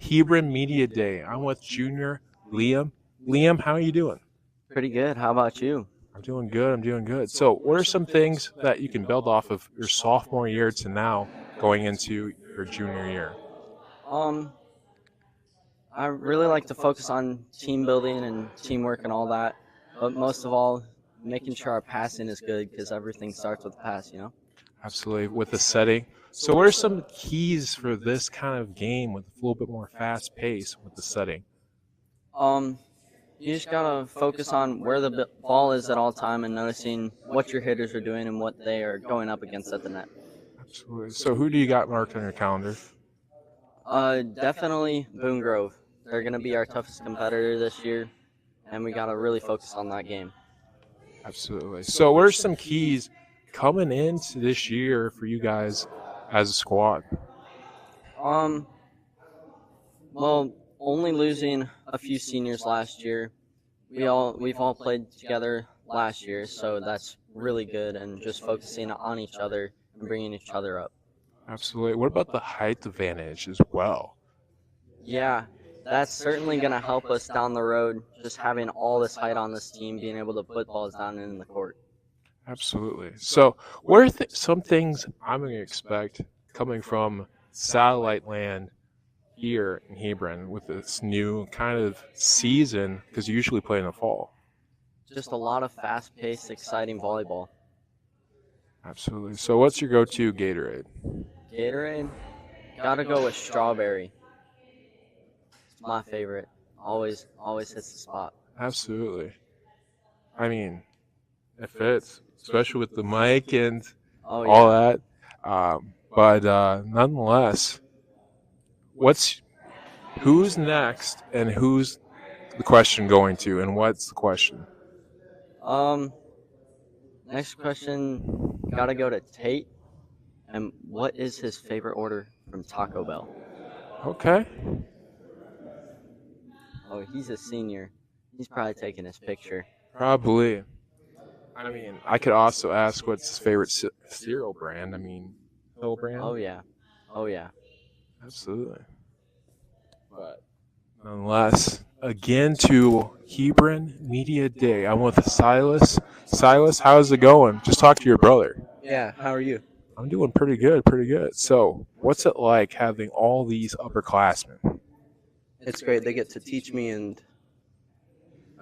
Hebron Media Day. I'm with Junior Liam. Liam, how are you doing? Pretty good. How about you? I'm doing good. I'm doing good. So, what are some things that you can build off of your sophomore year to now going into your junior year? Um, I really like to focus on team building and teamwork and all that, but most of all, making sure our passing is good because everything starts with the pass. Absolutely, with the setting. So, what are some keys for this kind of game with a little bit more fast pace with the setting? Um, you just gotta focus on where the ball is at all time and noticing what your hitters are doing and what they are going up against at the net. Absolutely. So, who do you got marked on your calendar? Definitely Boone Grove. They're gonna be our toughest competitor this year, and we gotta really focus on that game. Absolutely. So, what are some keys coming into this year for you guys as a squad? Um, well, only losing a few seniors last year. We've all played together last year, so that's really good. And just focusing on each other and bringing each other up. Absolutely. What about the height advantage as well? Yeah, that's certainly gonna help us down the road. Just having all this height on this team, being able to put balls down in the court. Absolutely. So, what are some things I'm going to expect coming from satellite land here in Hebron with this new kind of season? Because you usually play in the fall. Just a lot of fast-paced, exciting volleyball. Absolutely. So, what's your go-to Gatorade? Gatorade, gotta go with strawberry. It's my favorite. Always hits the spot. Absolutely. I mean, it fits, especially with the mic and Oh all yeah. that. But nonetheless, what's who's next, and who's the question going to, and what's the question? Um, Next question, gotta go to Tate. And what is his favorite order from Taco Bell? Okay. Oh, he's a senior. He's probably taking his picture. Probably. I mean, I could also ask what's his favorite cereal brand. I mean, Hill brand. Oh yeah. Oh yeah. Absolutely. But nonetheless, again to Hebron Media Day. I'm with Silas. Silas, how's it going? Just talk to your brother. Yeah, how are you? I'm doing pretty good, pretty good. So, what's it like having all these upperclassmen? It's great. They get to teach me and,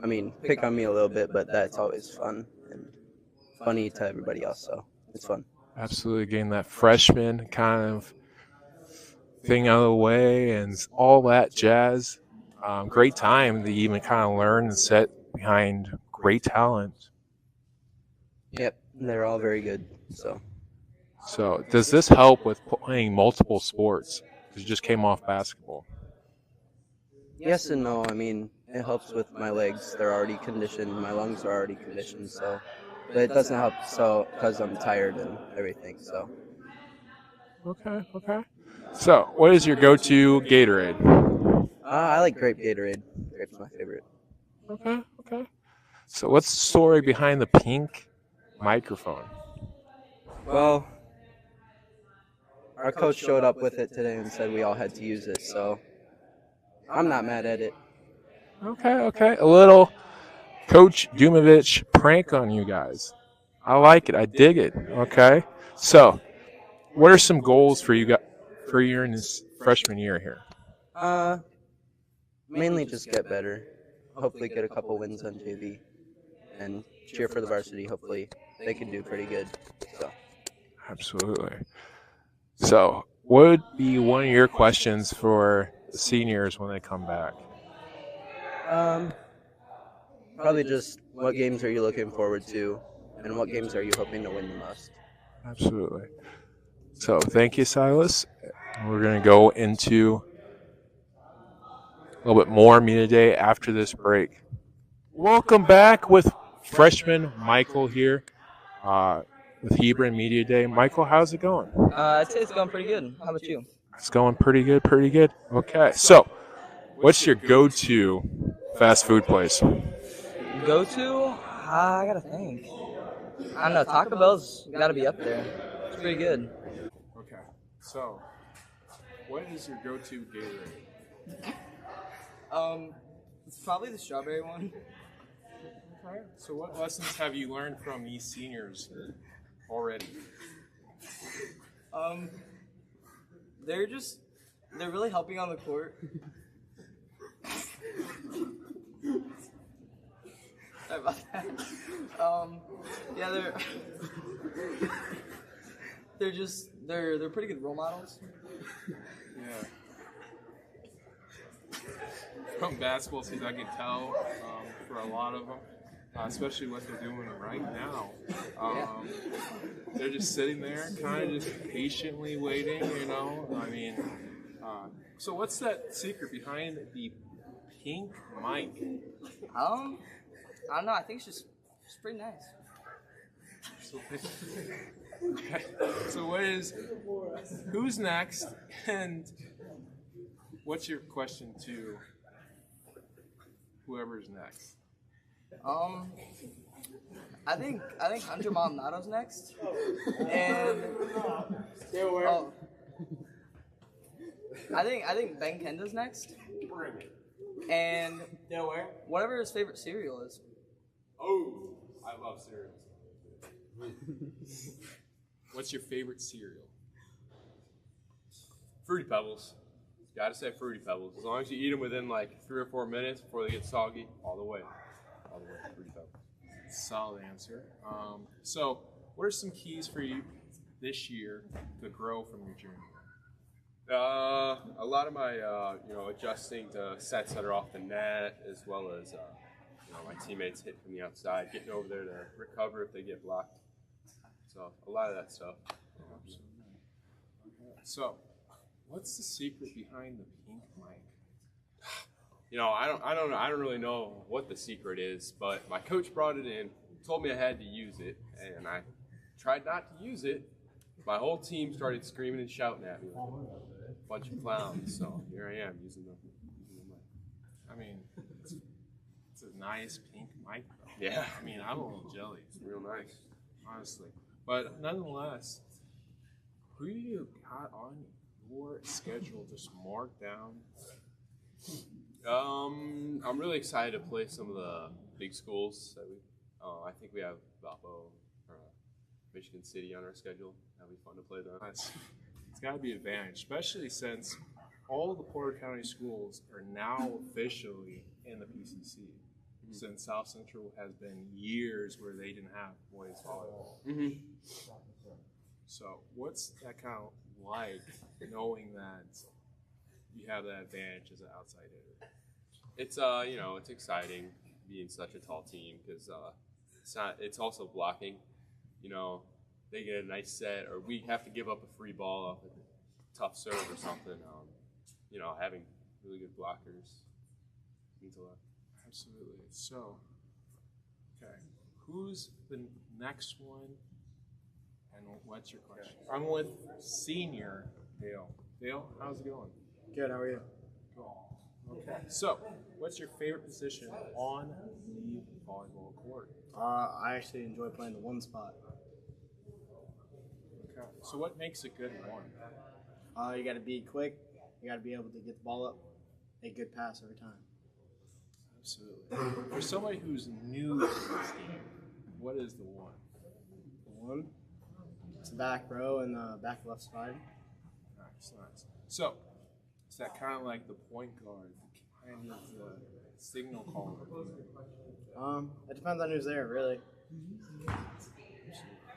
I mean, pick on me a little bit, but that's always fun and funny to everybody else, so it's fun. Absolutely getting that freshman kind of thing out of the way and all that jazz. Great time to even kind of learn and set behind great talent. Yep, they're all very good, so. So, does this help with playing multiple sports? Because you just came off basketball. Yes and no, I mean, it helps with my legs. They're already conditioned, my lungs are already conditioned, so. But it doesn't help so because I'm tired and everything, so. Okay, okay. So, what is your go-to Gatorade? I like grape Gatorade. Grape's my favorite. Okay, okay. So, what's the story behind the pink microphone? Well, our coach showed up with it today and said we all had to use it, so I'm not mad at it. Okay, okay. A little Coach Dujmovich prank on you guys. I like it. I dig it. Okay. So, what are some goals for you guys for your in this freshman year here? Uh, Mainly just get better. Hopefully get a couple wins on JV and cheer for the varsity. Hopefully they can do pretty good. So Absolutely. So, what would be one of your questions for the seniors when they come back? um, probably just what games are you looking forward to and what games are you hoping to win the most? Absolutely. So, thank you, Silas. We're going to go into a little bit more media day after this break. Welcome back with freshman Michael here with Hebron Media Day. Michael, how's it going? I'd say it's going pretty good. How about you? It's going pretty good, pretty good. Okay, so what's your go-to fast food place? Go to? I gotta think. I don't know. Taco Bell's gotta be up there. It's pretty good. Okay, so what is your go-to Gatorade? It's probably the strawberry one. Okay. So what lessons have you learned from these seniors already? They're really helping on the court. Sorry about that. Yeah, they're pretty good role models. Yeah. From basketball teams, I can tell for a lot of them, especially what they're doing right now. They're just sitting there, kind of just patiently waiting, you know. I mean, so what's that secret behind the pink mic? I don't know. I think it's just pretty nice. So, okay. So who's next, and what's your question to whoever's next? I think Hunter Maldonado's next, and I think Ben Kenda's next, and whatever his favorite cereal is. Oh, I love cereals. What's your favorite cereal? Fruity Pebbles. Gotta say Fruity Pebbles. As long as you eat them within like 3 or 4 minutes before they get soggy, all the way. All the way, Fruity Pebbles. Solid answer. So, what are some keys for you this year to grow from your journey? A lot of my, adjusting to sets that are off the net, as well as, my teammates hit from the outside, getting over there to recover if they get blocked. So a lot of that stuff. So, what's the secret behind the pink mic? I don't really know what the secret is, but my coach brought it in, told me I had to use it, and I tried not to use it. My whole team started screaming and shouting at me like a bunch of clowns. So here I am using the mic. I mean, it's a nice pink mic, though. Yeah. I mean, I'm a little jelly. It's real nice. Honestly. But nonetheless, who you got on your schedule just marked down? I'm really excited to play some of the big schools that I think we have Valpo or Michigan City on our schedule. That'll be fun to play them. It's got to be an advantage, especially since all of the Porter County schools are now officially in the PCC. Mm-hmm. Since South Central has been years where they didn't have boys volleyball. Mm-hmm. So what's that kind of like, knowing that you have that advantage as an outside hitter? It's exciting being such a tall team because it's also blocking. They get a nice set, or we have to give up a free ball off a tough serve or something. Having really good blockers means a lot. Absolutely. So, okay, who's the next one, and what's your question? I'm with senior Dale. Dale, how's it going? Good, how are you? Cool. Okay. So, what's your favorite position on the volleyball court? I actually enjoy playing the one spot. Okay. So, what makes a good one? You got to be quick. You got to be able to get the ball up, a good pass every time. Absolutely. For somebody who's new to this game, what is the one? The one, it's the back row and the back left side. Nice, nice. So, is that kind of like the point guard, kind of the signal caller? It depends on who's there, really.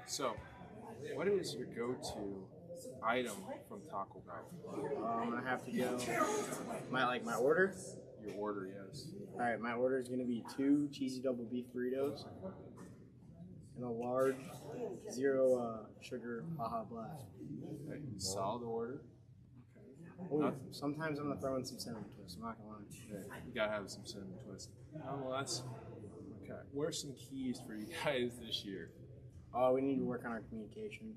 So, what is your go-to item from Taco Bell? I have to go. My order. Your order, yes. All right, my order is going to be 2 cheesy double beef burritos and a large 0 sugar Baja Blast. Okay. Solid order. Oh, sometimes I'm gonna throw in some cinnamon twist. I'm not gonna lie. Okay. You gotta have some cinnamon twist. Nonetheless, okay. What are some keys for you guys this year? We need to work on our communication.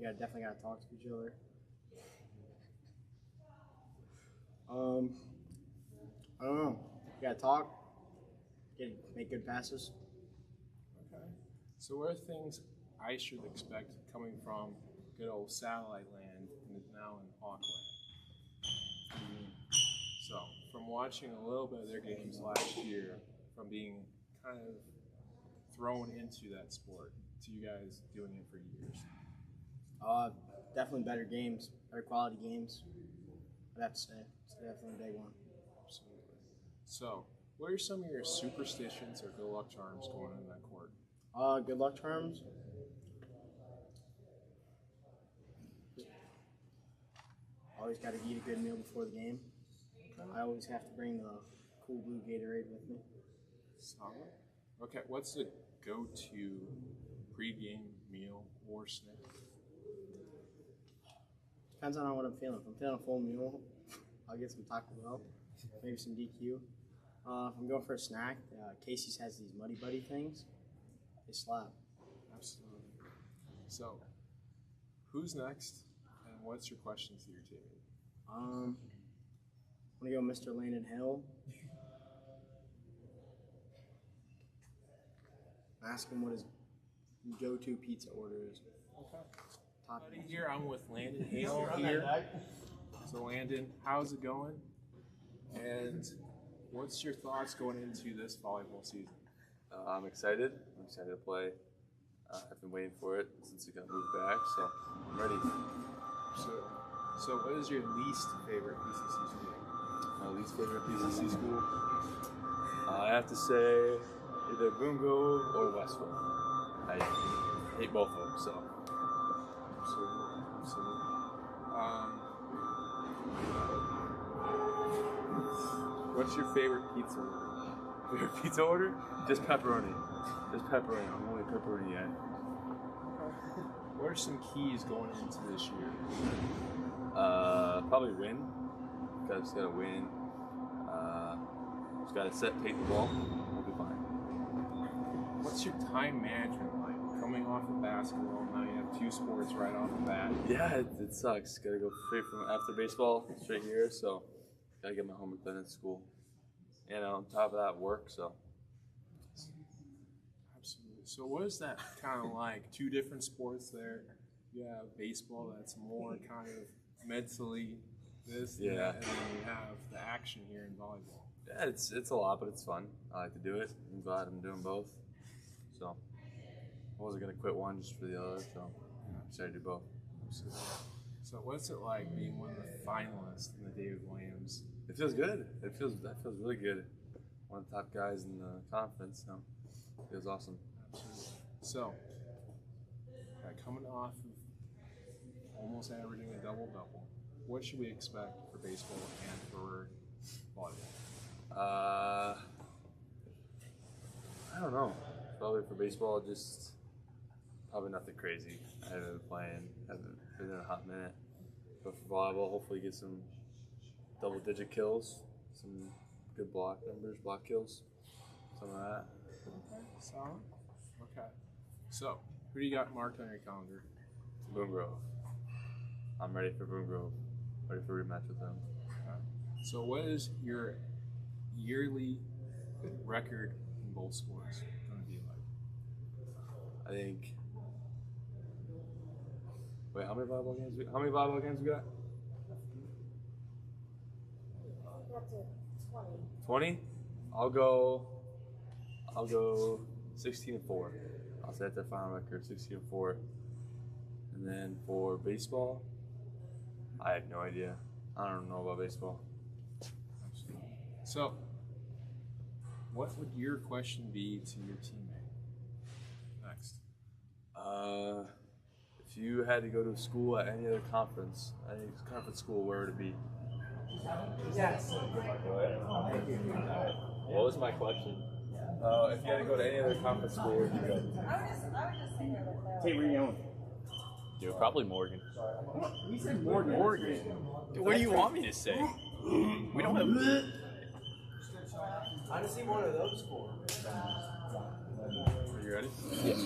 Yeah, definitely gotta talk to each other. I don't know. You gotta talk. Make good passes. Okay. So what are things I should expect coming from good old satellite land and now in Auckland? So, from watching a little bit of their games last year, from being kind of thrown into that sport, to you guys doing it for years. Definitely better games, better quality games. I'd have to say it's definitely a big one. Absolutely. So, what are some of your superstitions or good luck charms going on in that court? Good luck charms. Always got to eat a good meal before the game. I always have to bring the cool blue Gatorade with me. Solid. Okay, what's the go-to pregame meal or snack? Depends on what I'm feeling. If I'm feeling a full meal, I'll get some Taco Bell, maybe some DQ. If I'm going for a snack, Casey's has these Muddy Buddy things. They slap. Absolutely. So, who's next, and what's your question to your teammate? I'm gonna go Mr. Landon Hill. Ask him what his go-to pizza order is. Okay. Top Here, I'm with Landon Hale here. So, Landon, how's it going? And what's your thoughts going into this volleyball season? I'm excited. I'm excited to play. I've been waiting for it since it got moved back, so I'm ready. So what is your least favorite PCC school? My least favorite PCC school? I have to say either Boone Grove or Westville. I hate both of them, so. Absolutely. What's your favorite pizza order? Favorite pizza order? Just pepperoni. Just pepperoni. I'm only pepperoni yet. What are some keys going into this year? Probably win. Just gotta win. Just gotta take the ball. We'll be fine. What's your time management like? Coming off of basketball, now you have two sports right off the bat. Yeah, it sucks. Gotta go straight from after baseball straight here, so gotta get my homework done at school. And on top of that, work. So. Absolutely. So what is that kind of like? Two different sports there. You have baseball that's more kind of mentally this, and that, and then you have the action here in volleyball. Yeah, it's a lot, but it's fun. I like to do it. I'm glad I'm doing both. So I wasn't gonna quit one just for the other, so I'm excited to do both. So what's it like being one of the finalists in the David Williams? It feels good. That feels really good. One of the top guys in the conference, so it feels awesome. Absolutely. So coming off of almost averaging a double-double, what should we expect for baseball and for volleyball? I don't know. Probably for baseball, just probably nothing crazy. I haven't been playing, haven't been in a hot minute. But for volleyball, hopefully get some double-digit kills, some good block numbers, block kills, some of that. Okay, solid. Okay. So, who do you got marked on your calendar? Boone Grove. I'm ready for Boone Grove. Ready for a rematch with them. Okay. So, what is your yearly record in both sports going to be like? I think. Wait, how many volleyball games we got? Up to 20. 20? I'll go 16-4. I'll set the final record 16-4. And then for baseball, I have no idea. I don't know about baseball. So, what would your question be to your teammate next? If you had to go to a school at any other conference, any conference school, where would it be? Yes. What was my question? If you had to go to any other conference school, where would you go? I would just say here with Hey, where you going? Dude, probably Morgan. You said Morgan. Dude, what do you want me to say? We don't have. I just see one of those four. Are you ready? Yes.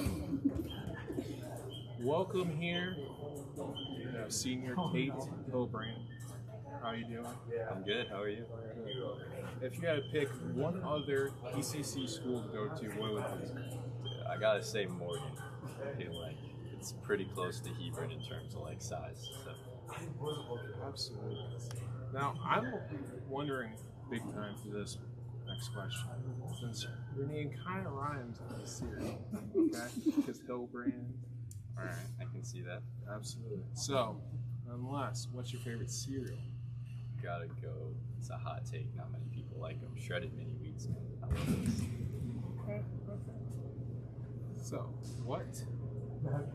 Welcome here, Senior Tate Hilbrand. How are you doing? I'm good. How are you? If you had to pick one other PCC school to go to, what would it be? Dude, I gotta say Morgan. I feel like it's pretty close to Hebron in terms of like size. So. Absolutely. Now, I'm wondering big time for this next question, since your name kind of rhymes with the cereal, okay? Because Hillbrand. All right, I can see that. Absolutely. So, nonetheless, what's your favorite cereal? Gotta go. It's a hot take. Not many people like them. Shredded mini wheats, man. I love those. Okay. So, what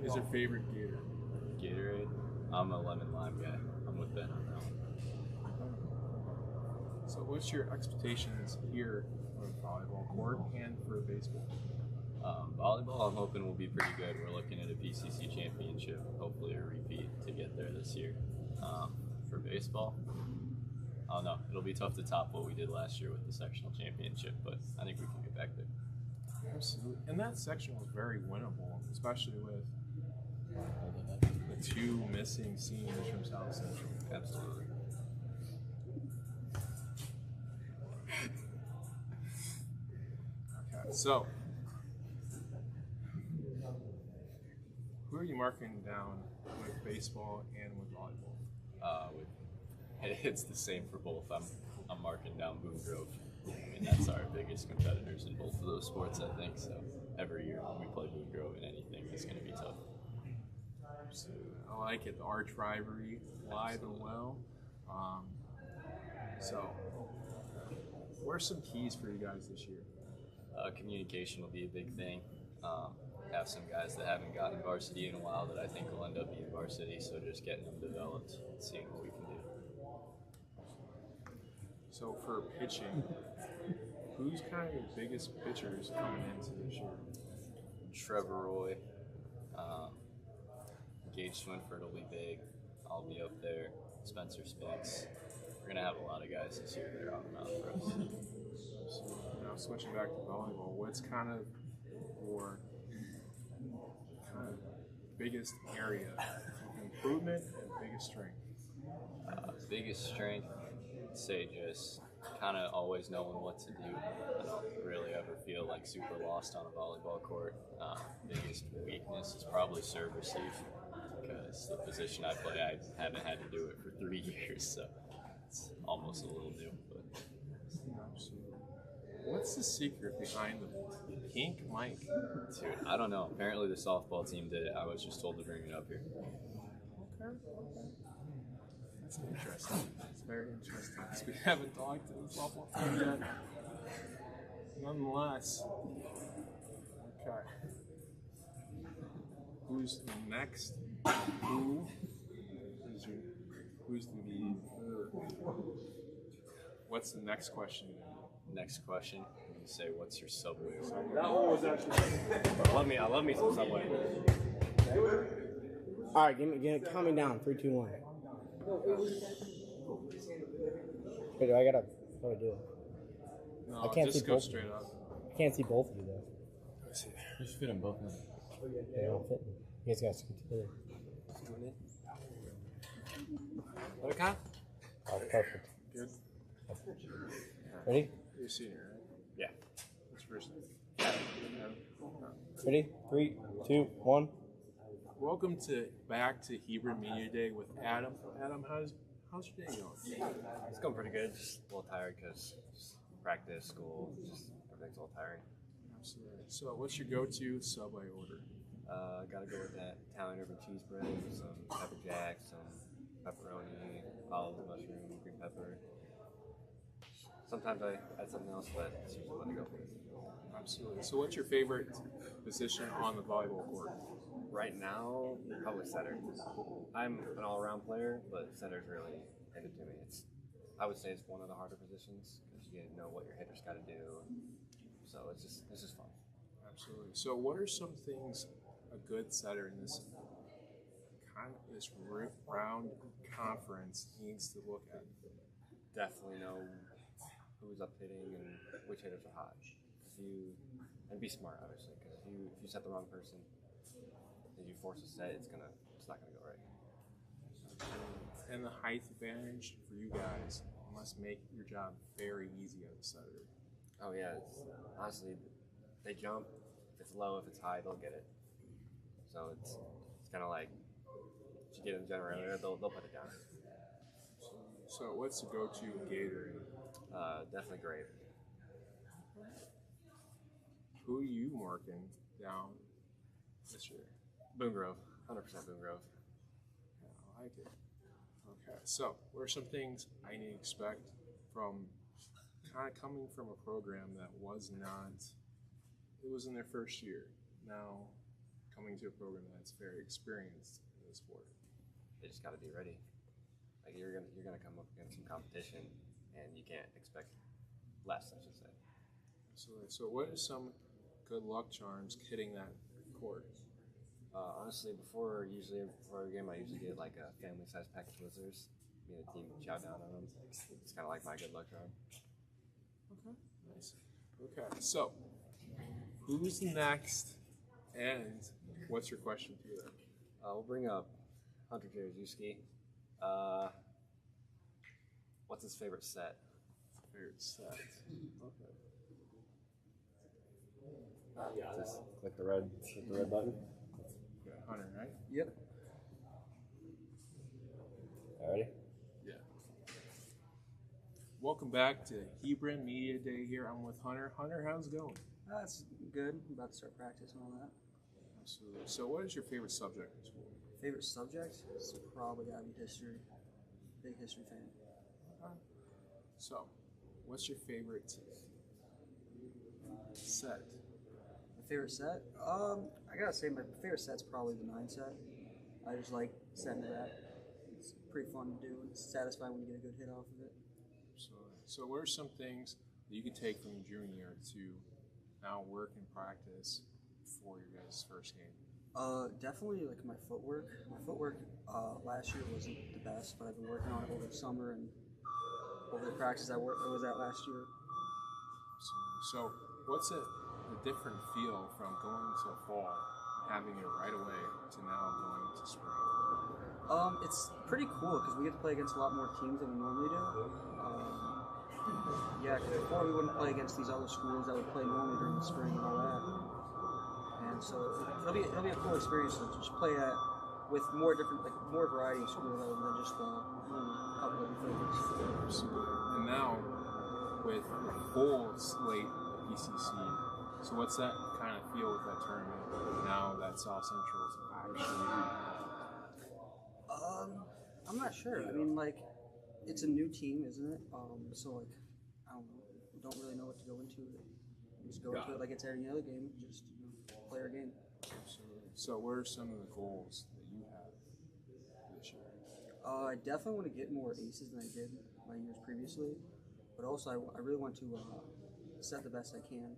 is your favorite Gator? Gatorade. I'm a lemon lime guy. I'm with Ben on that one. So, what's your expectations here for the volleyball court and for baseball? Volleyball, I'm hoping will be pretty good. We're looking at a PCC championship, hopefully a repeat to get there this year. For baseball, I don't know. It'll be tough to top what we did last year with the sectional championship, but I think we can get back there. Absolutely. And that section was very winnable, especially with the two missing seniors from South Central. Absolutely. Okay, so who are you marking down with baseball and with volleyball? It's the same for both. I'm marking down Boone Grove. I mean, that's our biggest competitors in both of those sports, I think. So every year when we play Boone Grove in anything, it's going to be tough. Absolutely. I like it. The arch rivalry, live and well. So, what are some keys for you guys this year? Communication will be a big thing. Have some guys that haven't gotten varsity in a while that I think will end up being varsity, so just getting them developed and seeing what we can do. So for pitching, who's kind of your biggest pitchers coming into this year? Trevor Roy, Gage Swinford will be big. I'll be up there. Spencer Spence. We're going to have a lot of guys this year that are on the mound for us. Now switching back to volleyball, what's kind of your biggest area of improvement and biggest strength? Biggest strength, I'd say just kind of always knowing what to do. I don't really ever feel like super lost on a volleyball court. Biggest weakness is probably serve receive, because the position I play, I haven't had to do it for 3 years, so it's almost a little new. But Absolutely. What's the secret behind the pink mic? dude, I don't know. Apparently the softball team did it. I was just told to bring it up here. Okay. That's interesting. It's very interesting because we haven't talked to the softball team yet. Nonetheless, okay. Who's next? Who's the What's the next question? Next question, you say, what's your Subway order? That one was actually. I love me some Subway. All right, count me down. 3, 2, 1. Wait, do I gotta? How do I do it? No, I can't just see go both. straight up. I can't see both of you though. You should fit them both in. They don't fit me. You guys gotta stick together. What a con? Oh, perfect. Good. Ready? You're a senior, right? Yeah. What's your first name? Ready? 3, 2, 1. Welcome back to Hebron Media Day with Adam. Adam, how's your day going? It's going pretty good. Just a little tired because practice, school, just everything's a little tiring. Absolutely. So, what's your go-to Subway order? Gotta go with that Italian urban cheese bread, some pepper jack, some pepperoni, olives, mushroom, green pepper. Sometimes I add something else, but it's usually what I go for. Absolutely. So, what's your favorite position on the volleyball court? Right now, probably setter. I'm an all-around player, but setter's really in it to me. I would say it's one of the harder positions because you know what your hitter's got to do. So it's just fun. Absolutely. So, what are some things a good setter in this round conference needs to look at? Definitely know who's up hitting and which hitters are hot. And be smart, obviously, because if you set the wrong person, if you force a set, it's not gonna go right. And the height advantage for you guys must make your job very easy as a setter. Oh yeah, honestly, they jump. If it's low, if it's high, they'll get it. So it's kind of like if you get them generator, they'll put it down. So what's the go-to Gatorade? Definitely great. Who are you marking down this year? Boone Grove, 100% Boone Grove. Yeah, I like it. Okay, so what are some things I need to expect from kind of coming from a program that was not, it was in their first year, now coming to a program that's very experienced in the sport? They just got to be ready. Like you're gonna come up against some competition, and you can't expect less, I should say. So what are some good luck charms hitting that court? Honestly, before every game, I usually get like a family-sized pack of Twizzlers. Me and the team chow down on them. It's kind of like my good luck charm. Okay, nice. Okay, so who's next, and what's your question to them? We'll bring up Hunter Jarzewski. What's his favorite set? Favorite set. Okay. Just click the red button. Yeah, Hunter, right? Yep. Ready? Yeah. Welcome back to Hebron Media Day here. I'm with Hunter. Hunter, how's it going? That's good. I'm about to start practice and all that. Absolutely. So what is your favorite subject in school? Favorite subject? It's probably gotta be history. Big history fan. Okay. So, what's your favorite set? My favorite set? I gotta say my favorite set's probably the 9 set. I just like setting that. It's pretty fun to do, and it's satisfying when you get a good hit off of it. So what are some things that you can take from your junior year to now work and practice for your guys' first game? Definitely like my footwork. My footwork last year wasn't the best, but I've been working on it over the summer and over the practice I was at last year. So what's a different feel from going to fall, having it right away, to now going to spring? It's pretty cool because we get to play against a lot more teams than we normally do. Yeah, because before we wouldn't play against these other schools that would play normally during the spring and all that. And so it'll be a cool experience to just play at with more variety of schools other than just a couple of favorites. And now with a full slate of PCC, so what's that kind of feel with that tournament now that South Central's actually? I'm not sure. I mean, like, it's a new team, isn't it? So like, I don't really know what to go into it. Just go into it like it's any other game. Just play our game. So what are some of the goals that you have this year? I definitely want to get more aces than I did my years previously, but also I really want to set the best I can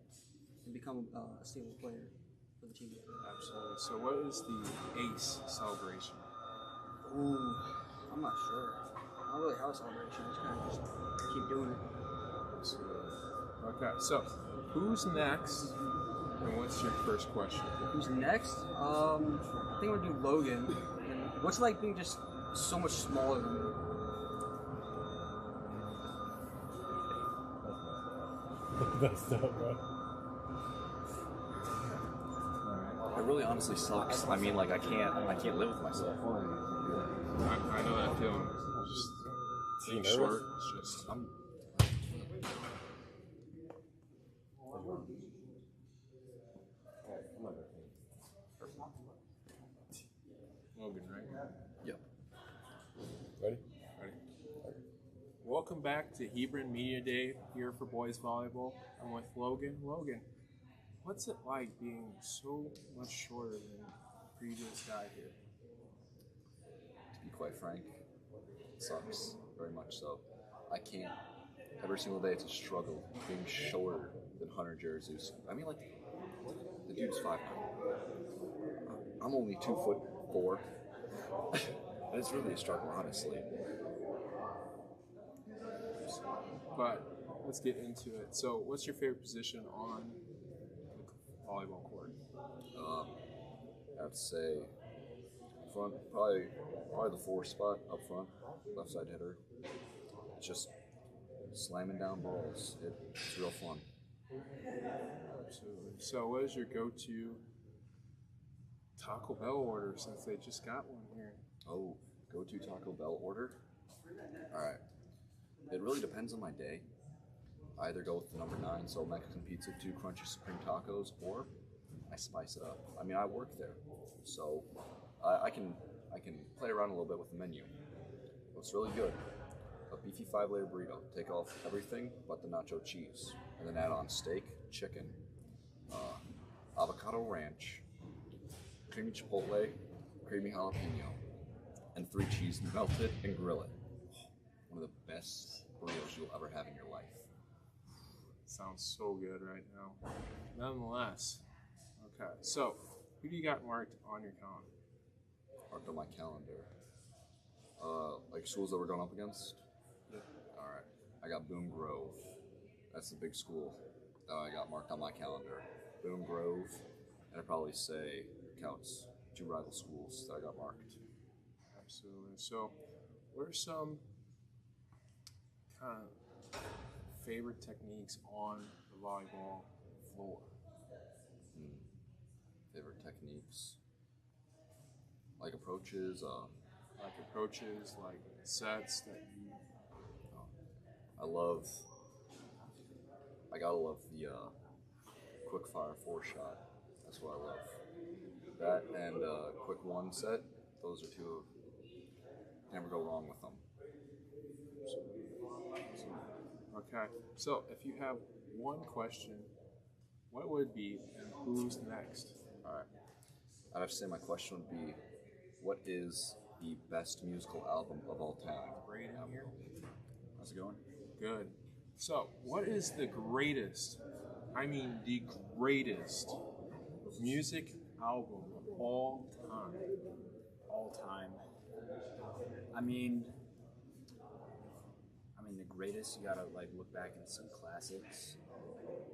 and become a stable player for the team. Absolutely. So what is the ace celebration? Ooh, I'm not sure. I don't really have a celebration. I just kind of just keep doing it. Okay, so who's next? And what's your first question? Who's next? I think I'm gonna do Logan. And what's it like being just so much smaller than me? That's dope, bro. It really honestly sucks. I mean, like I can't live with myself. I know that feeling. Just being short. It's just Logan, right? Yep. Ready? Welcome back to Hebron Media Day here for boys volleyball. I'm with Logan. Logan, what's it like being so much shorter than the previous guy here? To be quite frank, it sucks very much so. I can't. Every single day it's a struggle being shorter than Hunter Jarzewski. I mean, like, the dude's 5'9". I'm only 2'4". And it's really a struggle, honestly. But let's get into it. So, what's your favorite position on the volleyball court? I have to say, front, probably the 4 spot up front, left side hitter. It's just slamming down balls. It's real fun. Absolutely. So, what is your go-to Taco Bell order since they just got one here? Oh, go-to Taco Bell order? All right. It really depends on my day. I either go with the number 9, so Mexican pizza, 2 crunchy supreme tacos, or I spice it up. I mean, I work there, so I can play around a little bit with the menu. What's really good, a beefy 5-layer burrito. Take off everything but the nacho cheese, and then add on steak, chicken, avocado ranch, creamy chipotle, creamy jalapeno, and 3 cheese melted and grill it. One of the best burritos you'll ever have in your life. Sounds so good right now. Nonetheless, okay. So, who do you got marked on your calendar? Marked on my calendar. Like schools that we're going up against? Yeah. All right. I got Boone Grove. That's the big school that I got marked on my calendar. Boone Grove, and I'd probably say counts 2 rival schools that I got marked. Absolutely. So, what are some kind of favorite techniques on the volleyball floor? Favorite techniques? Like approaches? Like sets that you... I gotta love the quick fire 4-shot. That's what I love. That and quick 1 set, those are 2 never go wrong with them. Okay, so if you have one question, what would it be and who's next? All right. I'd have to say my question would be, what is the best musical album of all time? Regan here. How's it going? Good. So, what is the greatest, the greatest music album of all time? All time. I mean, the greatest, you gotta like look back at some classics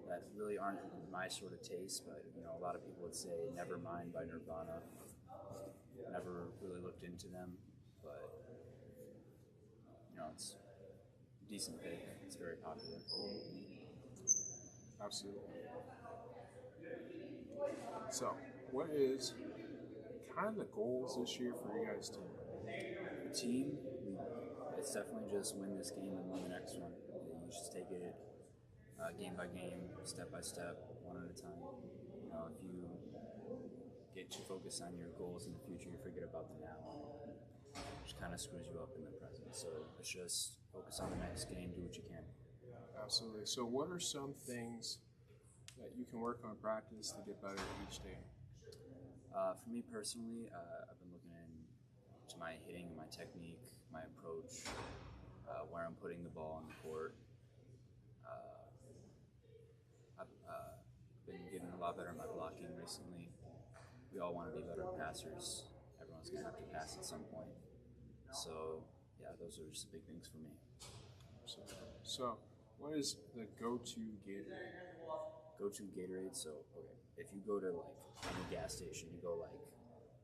that really aren't my sort of taste, but a lot of people would say Nevermind by Nirvana. Never really looked into them, but it's a decent pick. It's very popular. Absolutely. So, what is kind of the goals this year for you guys' team? The team, it's definitely just win this game and win the next one. You just take it game by game, step by step, one at a time. If you get too focused on your goals in the future, you forget about the now. Which kind of screws you up in the present. So it's just focus on the next game, do what you can. Absolutely. So what are some things that you can work on practice to get better each day? For me personally, I've been looking into my hitting, my technique, my approach, where I'm putting the ball on the court. I've been getting a lot better at my blocking recently. We all want to be better passers. Everyone's going to have to pass at some point. So, yeah, those are just big things for me. So, what is the go-to Gatorade? Go-to Gatorade? So, okay, if you go to, any gas station, you go,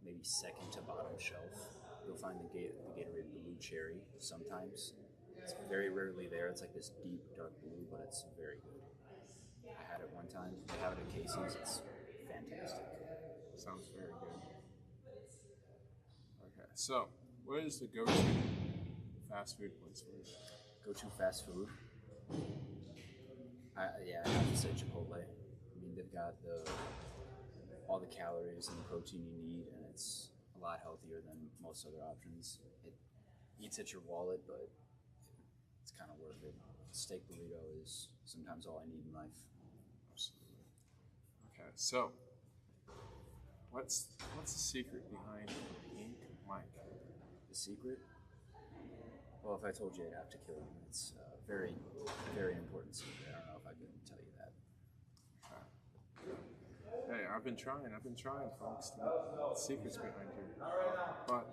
maybe second to bottom shelf, you'll find the Gatorade Blue Cherry sometimes. It's very rarely there. It's like this deep, dark blue, but it's very good. I had it one time. They have it at Casey's. It's fantastic. Sounds very good. Okay, so what is the go-to fast food place for you? Go-to fast food? I have to say Chipotle. They've got all the calories and the protein you need, and it's a lot healthier than most other options. It eats at your wallet, but it's kind of worth it. Steak burrito is sometimes all I need in life. Absolutely. Okay, so what's the secret behind Pink Mike? The secret? Well, if I told you, I'd have to kill you. It's a very, very important secret. I don't know if I can tell you that. Hey, I've been trying, folks, to get secrets behind here. But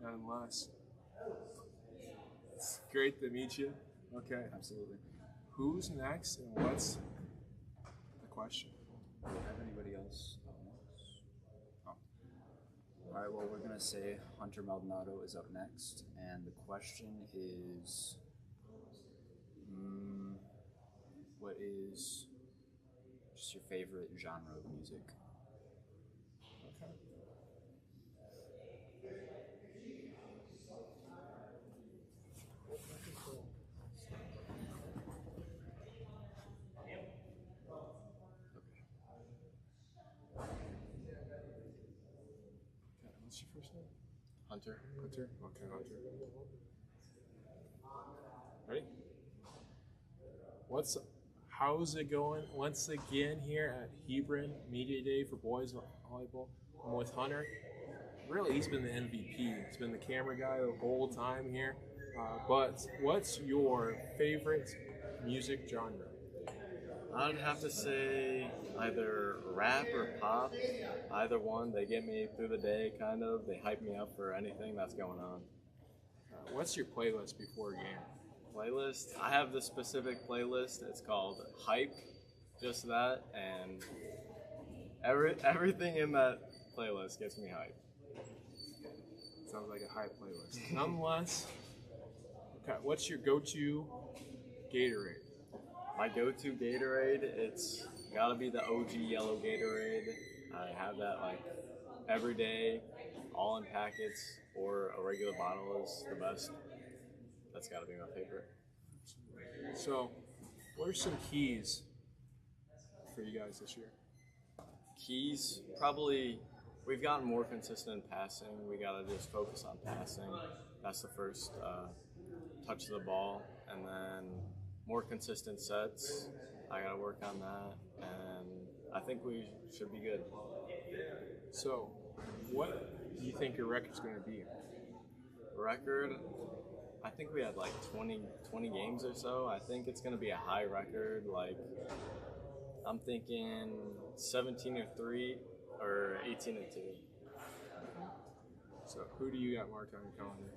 nonetheless, it's great to meet you. Okay. Absolutely. Who's next and what's the question? Do you have anybody else? Oh. All right, well, we're going to say Hunter Maldonado is up next. And the question is, what is just your favorite genre of music? Okay. Hunter. Hunter? Okay, Hunter. Ready? How's it going once again here at Hebron Media Day for Boys Volleyball? I'm with Hunter. Really, he's been the MVP. He's been the camera guy the whole time here. But what's your favorite music genre? I'd have to say either rap or pop. Either one, they get me through the day, kind of. They hype me up for anything that's going on. What's your playlist before a game? Playlist? I have this specific playlist. It's called Hype, just that, and everything in that playlist gets me hyped. Sounds like a hype playlist. Nonetheless, okay, what's your go-to Gatorade? My go-to Gatorade, it's gotta be the OG yellow Gatorade. I have that like every day, all in packets, or a regular bottle is the best. That's gotta be my favorite. So, what are some keys for you guys this year? Keys, probably, we've gotten more consistent in passing. We gotta just focus on passing. That's the first touch of the ball, and then more consistent sets. I gotta work on that, and I think we should be good. So, what do you think your record's going to be? Record, I think we had like 20 games or so. I think it's going to be a high record. Like, I'm thinking 17-3 or 18-2. So, who do you got marked on your calendar?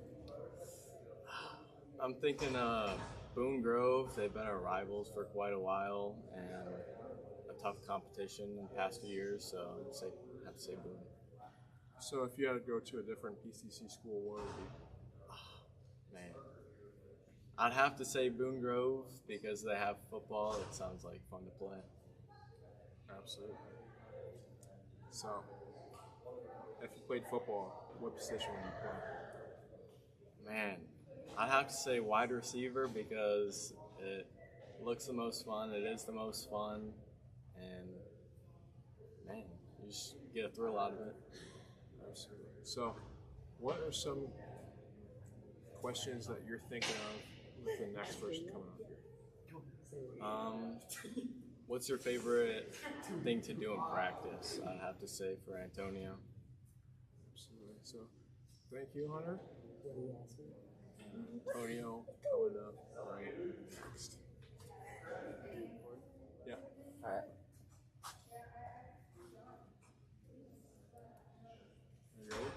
I'm thinking Boone Grove. They've been our rivals for quite a while, and a tough competition in the past few years, so I have to say Boone. So if you had to go to a different PCC school, what would it be? Man, I'd have to say Boone Grove because they have football. It sounds like fun to play. Absolutely. So, if you played football, what position would you play? Man, I'd have to say wide receiver because it looks the most fun. It is the most fun, and man, you just get a thrill out of it. Absolutely. So, what are some questions that you're thinking of with the next person coming up here? What's your favorite thing to do in practice? I'd have to say for Antonio. Absolutely. So, thank you, Hunter. Antonio coming up right next. Yeah. All right. Are you ready?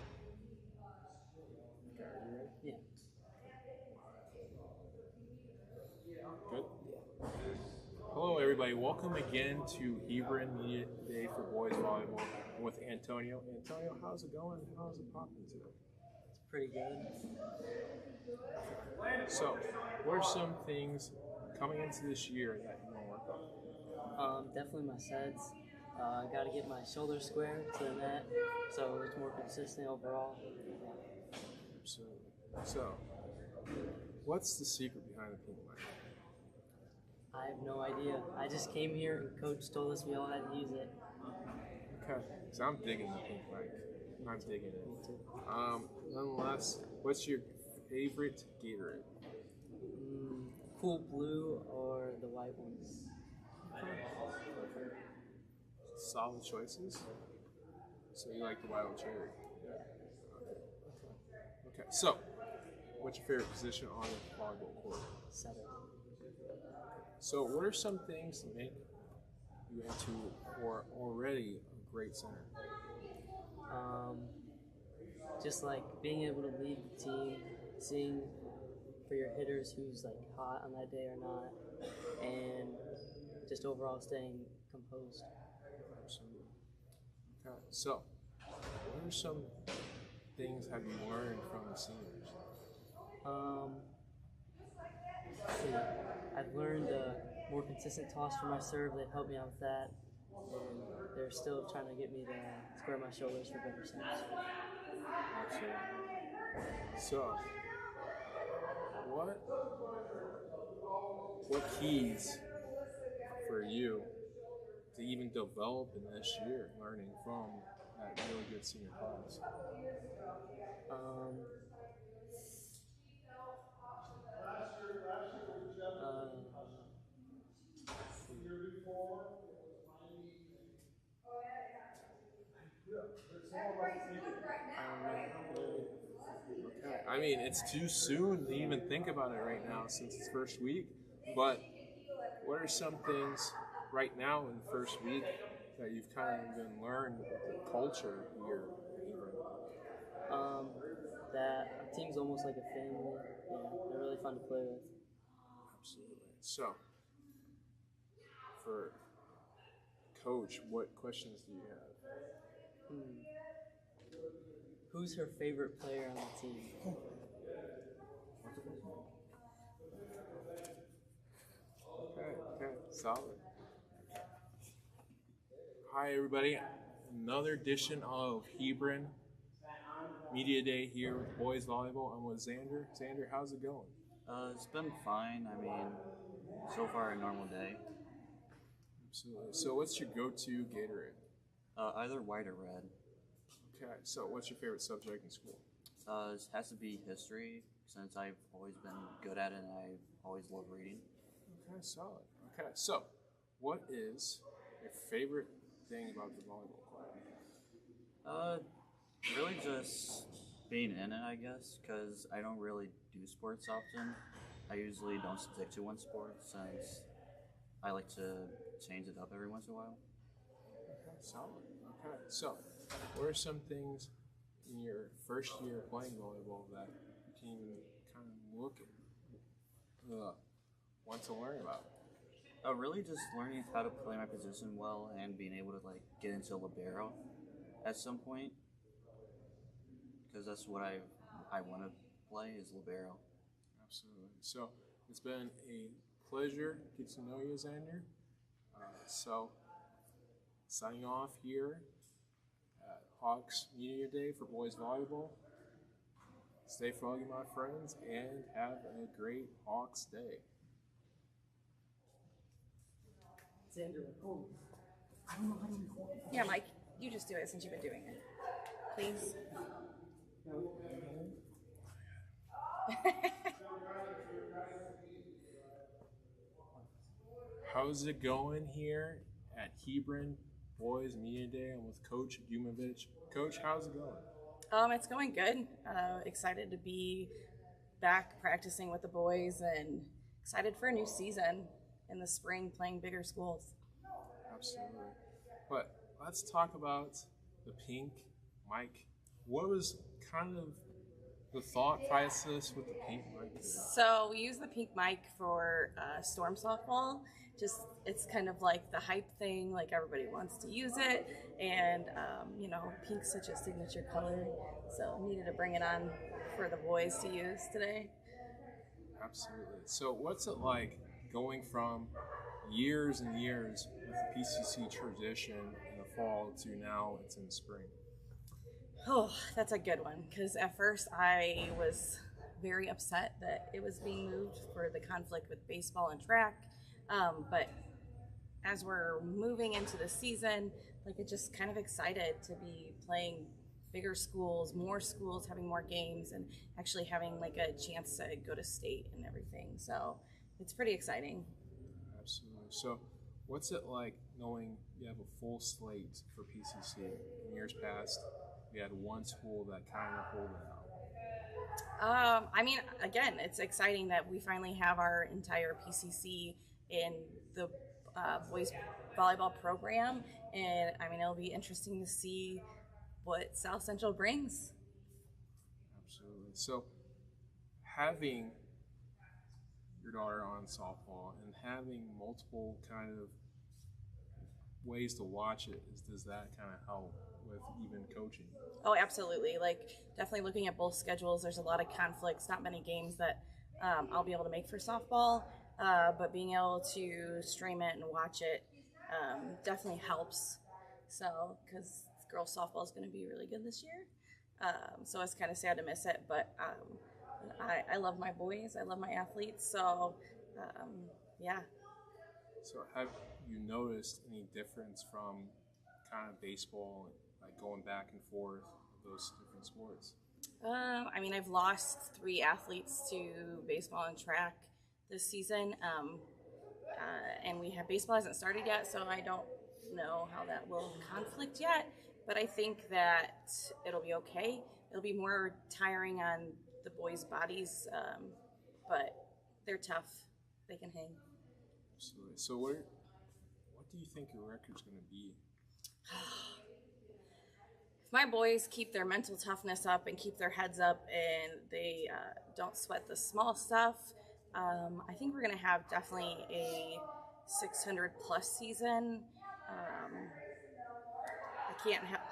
Okay, are you ready? Yeah. Good? Hello, everybody. Welcome again to Hebron Media Day for Boys Volleyball with Antonio. Antonio, how's it going? How's it popping today? It's pretty good. So, what are some things coming into this year that you want to work on? Definitely my sets. I got to get my shoulder square to the net, so it's more consistent overall. Absolutely. So, what's the secret behind the pink line? I have no idea. I just came here and coach told us we all had to use it. Okay, so I'm digging the pink line. I'm digging it. Nonetheless, what's your favorite Gatorade? Cool blue or the white ones. Solid choices. So you like the wild cherry? Okay. So, what's your favorite position on the volleyball court? Setter. So, what are some things that make you into or already a great center? Just like being able to lead the team, seeing for your hitters who's like hot on that day or not, and just overall staying composed. Absolutely. Okay. So, what are some things have you learned from the seniors? I've learned more consistent toss for my serve. They've helped me out with that, and they're still trying to get me to square my shoulders for better sets. Absolutely. So, what keys for you to even develop in this year, learning from that really good senior class? Um, Okay. I mean, it's too soon to even think about it right now since it's first week. But what are some things right now in the first week that you've kind of been learned with the culture here at Hebron? that our team's almost like a family. Yeah, they're really fun to play with. Absolutely. So, for Coach, what questions do you have? Who's her favorite player on the team? Okay, solid. Hi, everybody. Another edition of Hebron Media Day here with Boys Volleyball. I'm with Xander. Xander, how's it going? It's been fine. I mean, so far a normal day. Absolutely. So what's your go-to Gatorade? Either white or red. Okay, so what's your favorite subject in school? It has to be history, since I've always been good at it and I always love reading. Okay, solid. Okay, so what is your favorite thing about the volleyball club? Really just being in it, I guess, because I don't really do sports often. I usually don't stick to one sport since I like to change it up every once in a while. Okay, solid. Okay, so what are some things in your first year playing volleyball that you can even kind of look at, want to learn about? Really just learning how to play my position well and being able to like get into libero at some point, because that's what I want to play is libero. Absolutely. So it's been a pleasure to get to know you, Xander. So signing off here at Hawks Media Day for Boys Volleyball. Stay froggy, my friends, and have a great Hawks Day. Xander, I don't know how to record. Yeah, Mike, you just do it since you've been doing it. Please. How's it going here at Hebron Boys Media Day? I'm with Coach Dujmovich. Coach, how's it going? It's going good. Excited to be back practicing with the boys and excited for a new season in the spring playing bigger schools. Absolutely. But let's talk about the pink mic. What was kind of the thought process with the pink mic today? So we use the pink mic for storm softball. Just it's kind of like the hype thing, like everybody wants to use it, and pink's such a signature color, so needed to bring it on for the boys to use today. Absolutely. So what's it like going from years and years with the PCC tradition in the fall to now it's in the spring? Oh, that's a good one, because at first I was very upset that it was being moved for the conflict with baseball and track, but as we're moving into the season, like it's just kind of excited to be playing bigger schools, more schools, having more games, and actually having like a chance to go to state and everything. So it's pretty exciting. Absolutely. So what's it like knowing you have a full slate for PCC? In years past, we had one school that kind of pulled it out. I mean, again, it's exciting that we finally have our entire PCC in the boys volleyball program, and I mean, it'll be interesting to see what South Central brings. Absolutely. So having your daughter on softball and having multiple kind of ways to watch it, does that kind of help with even coaching? Oh, absolutely. Like, definitely looking at both schedules, there's a lot of conflicts, not many games that I'll be able to make for softball, but being able to stream it and watch it definitely helps. So, because girls softball is going to be really good this year. So it's kind of sad to miss it, but I love my boys. I love my athletes. So, yeah. So have you noticed any difference from kind of baseball like going back and forth those different sports? I mean, I've lost 3 athletes to baseball and track this season, and baseball hasn't started yet, so I don't know how that will conflict yet. But I think that it'll be okay. It'll be more tiring on the boys' bodies, but they're tough. They can hang. Absolutely. So what do you think your record's going to be? If my boys keep their mental toughness up and keep their heads up and they don't sweat the small stuff, I think we're going to have definitely a 600 plus season.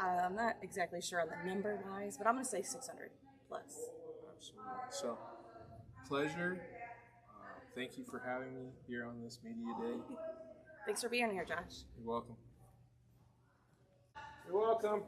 I'm not exactly sure on the number wise, but I'm going to say 600 plus. Absolutely. So, pleasure. Thank you for having me here on this media day. Thanks for being here, Josh. You're welcome. You're welcome.